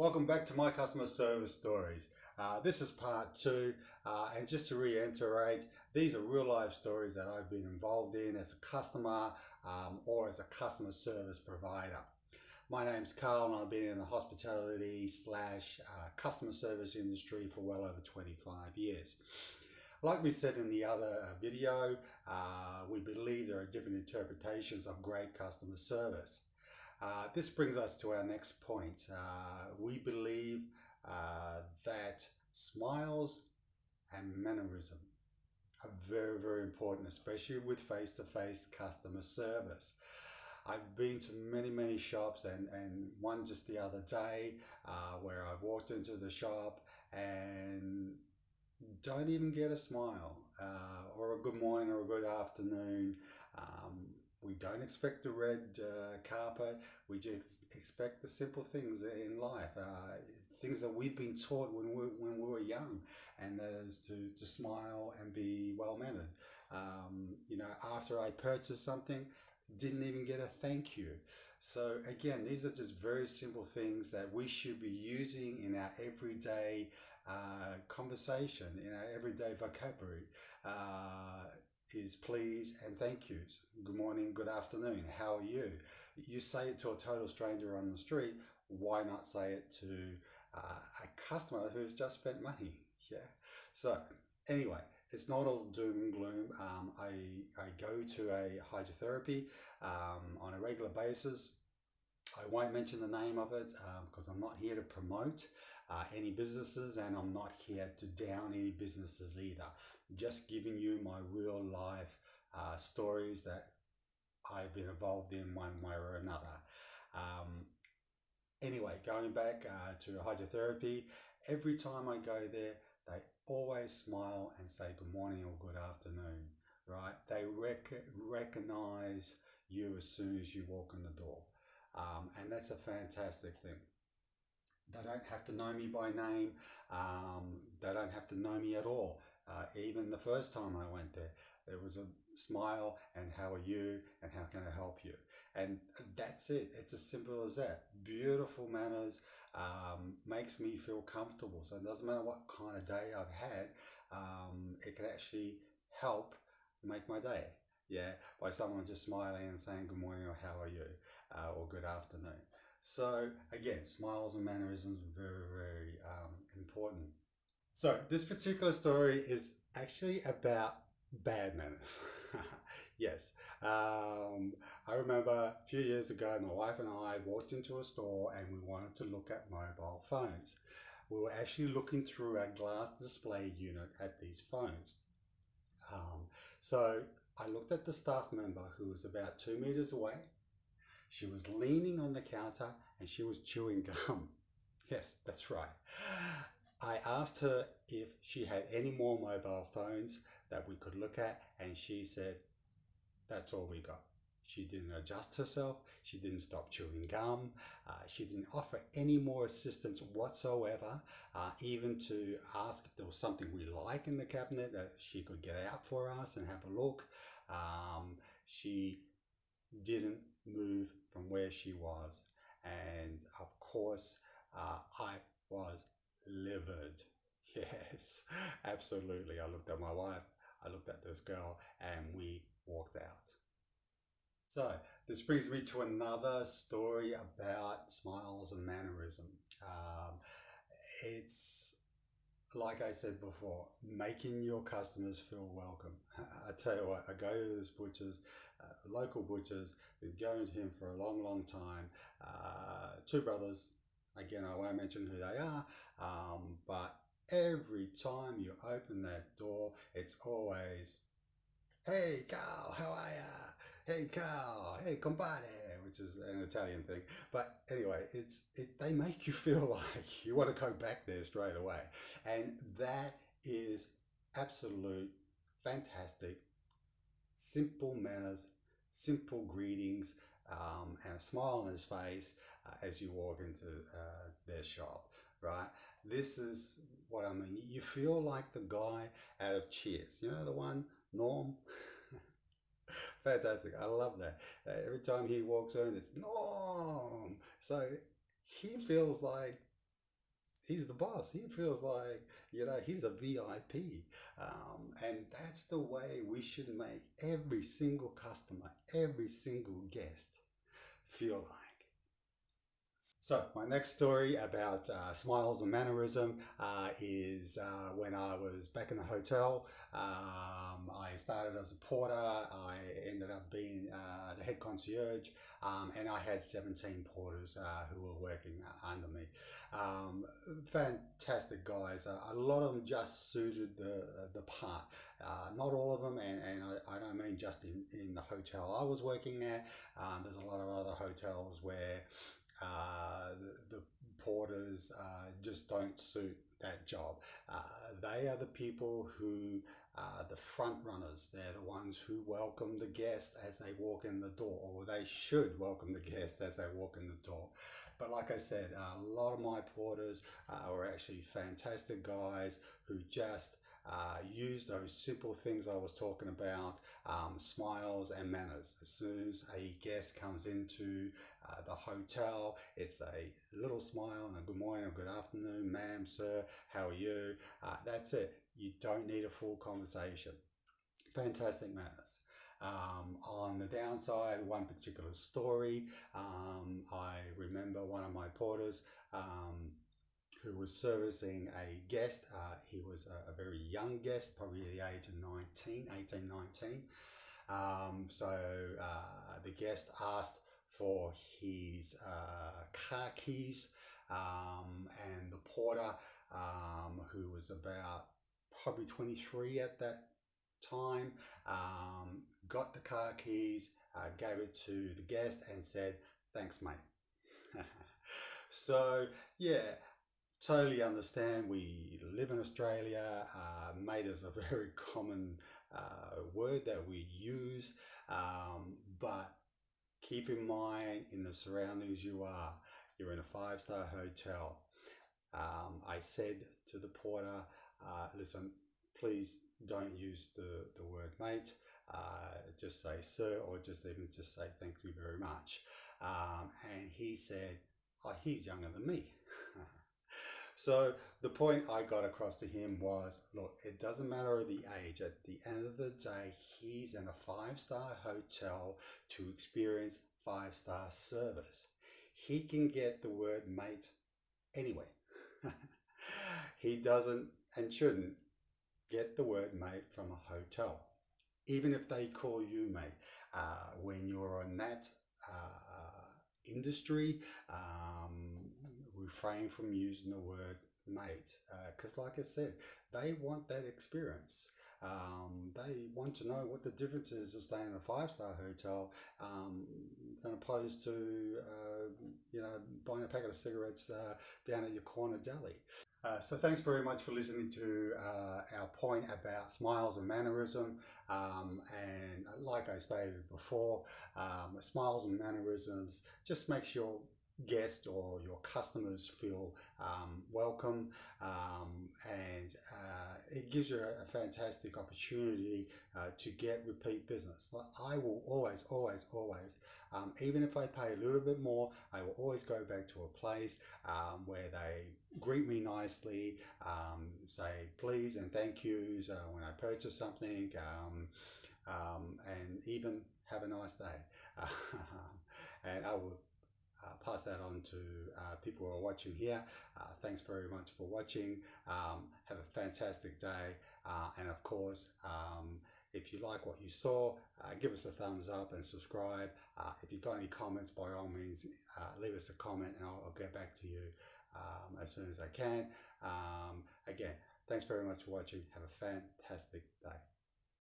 Welcome back to my customer service stories. This is part two, and just to reiterate, these are real life stories that I've been involved in as a customer or as a customer service provider. My name's Carl, and I've been in the hospitality slash customer service industry for well over 25 years. Like we said in the other video, we believe there are different interpretations of great customer service. This brings us to our next point. We believe that smiles and mannerism are very, very important, especially with face-to-face customer service. I've been to many shops and one just the other day where I've walked into the shop and don't even get a smile or a good morning or a good afternoon. We don't expect the red carpet. We just expect the simple things in life, things that we've been taught when we were young, and that is to smile and be well mannered. After I purchased something, didn't even get a thank you. So again, these are just very simple things that we should be using in our everyday conversation, in our everyday vocabulary. Is please and thank yous. Good morning, good afternoon, how are you? You say it to a total stranger on the street, why not say it to a customer who's just spent money? Yeah. So anyway, it's not all doom and gloom. I go to a hydrotherapy on a regular basis. I won't mention the name of it because I'm not here to promote any businesses, and I'm not here to down any businesses either. Just giving you my real life stories that I've been involved in one way or another. Anyway, going back to hydrotherapy, every time I go there, they always smile and say good morning or good afternoon, right? They recognize you as soon as you walk in the door. And that's a fantastic thing. They don't have to know me by name. They don't have to know me at all. Even the first time I went there, there was a smile and how are you and how can I help you? And that's it. It's as simple as that. Beautiful manners makes me feel comfortable. So it doesn't matter what kind of day I've had, it can actually help make my day. Yeah, by someone just smiling and saying good morning or how are you or good afternoon. So again, smiles and mannerisms are very, very important. So this particular story is actually about bad manners. Yes. I remember a few years ago, my wife and I walked into a store and we wanted to look at mobile phones. We were actually looking through our glass display unit at these phones. So I looked at the staff member who was about 2 meters away. She was leaning on the counter and she was chewing gum. Yes, that's right. I asked her if she had any more mobile phones that we could look at, and she said, that's all we got. She didn't adjust herself. She didn't stop chewing gum. She didn't offer any more assistance whatsoever, even to ask if there was something we like in the cabinet that she could get out for us and have a look. She didn't move from where she was. And of course, I was livid. Yes, absolutely. I looked at my wife, I looked at this girl, and we walked out. So this brings me to another story about smiles and mannerism. It's like I said before, making your customers feel welcome. I tell you what, I go to this butcher's, local butcher's, been going to him for a long time. Two brothers, again, I won't mention who they are, but every time you open that door, it's always, hey Carl, how are ya? Hey Carl, hey compadre, which is an Italian thing. But anyway, they make you feel like you want to go back there straight away. And that is absolute fantastic, simple manners, simple greetings, and a smile on his face as you walk into their shop, right? This is what I mean. You feel like the guy out of Cheers, you know, the one, Norm. Fantastic. I love that. Every time he walks in, it's Norm. So he feels like he's the boss. He feels like, he's a VIP. And that's the way we should make every single customer, every single guest feel like. So my next story about smiles and mannerism is when I was back in the hotel. I started as a porter. I ended up being the head concierge, and I had 17 porters who were working under me. Fantastic guys. A lot of them just suited the part. Not all of them, and I don't mean just in the hotel I was working at. There's a lot of other hotels where the porters just don't suit that job. They are the people who are the front runners. They're the ones who welcome the guest as they walk in the door, or they should welcome the guest as they walk in the door. But like I said, a lot of my porters were actually fantastic guys who just use those simple things I was talking about, smiles and manners. As soon as a guest comes into the hotel, it's a little smile and a good morning or good afternoon, ma'am, sir, how are you? That's it. You don't need a full conversation. Fantastic manners. On the downside, one particular story, I remember one of my porters who was servicing a guest. He was a very young guest, probably the age of 18, 19. So the guest asked for his car keys, and the porter, who was about probably 23 at that time, got the car keys, gave it to the guest and said, "Thanks, mate." So yeah, totally understand. We live in Australia. Mate is a very common word that we use, but keep in mind in the surroundings you're in a five-star hotel. I said to the porter, listen, please don't use the word mate. Just say sir, or just say thank you very much. And he said, oh, he's younger than me. So the point I got across to him was, look, it doesn't matter the age. At the end of the day, he's in a five-star hotel to experience five-star service. He can get the word mate anyway. He doesn't and shouldn't get the word mate from a hotel, even if they call you mate. When you're in that industry, refrain from using the word mate, because like I said, they want that experience. They want to know what the difference is of staying in a five-star hotel than opposed to buying a packet of cigarettes down at your corner deli. So thanks very much for listening to our point about smiles and mannerism. And like I stated before, smiles and mannerisms just makes your guest or your customers feel welcome, and it gives you a fantastic opportunity to get repeat business. I will always, even if I pay a little bit more, I will always go back to a place where they greet me nicely, say please and thank yous when I purchase something, and even have a nice day. And I will pass that on to people who are watching here. Thanks very much for watching. Have a fantastic day, and of course, if you like what you saw, give us a thumbs up and subscribe. If you've got any comments, by all means, leave us a comment and I'll get back to you as soon as I can. Again, thanks very much for watching. Have a fantastic day.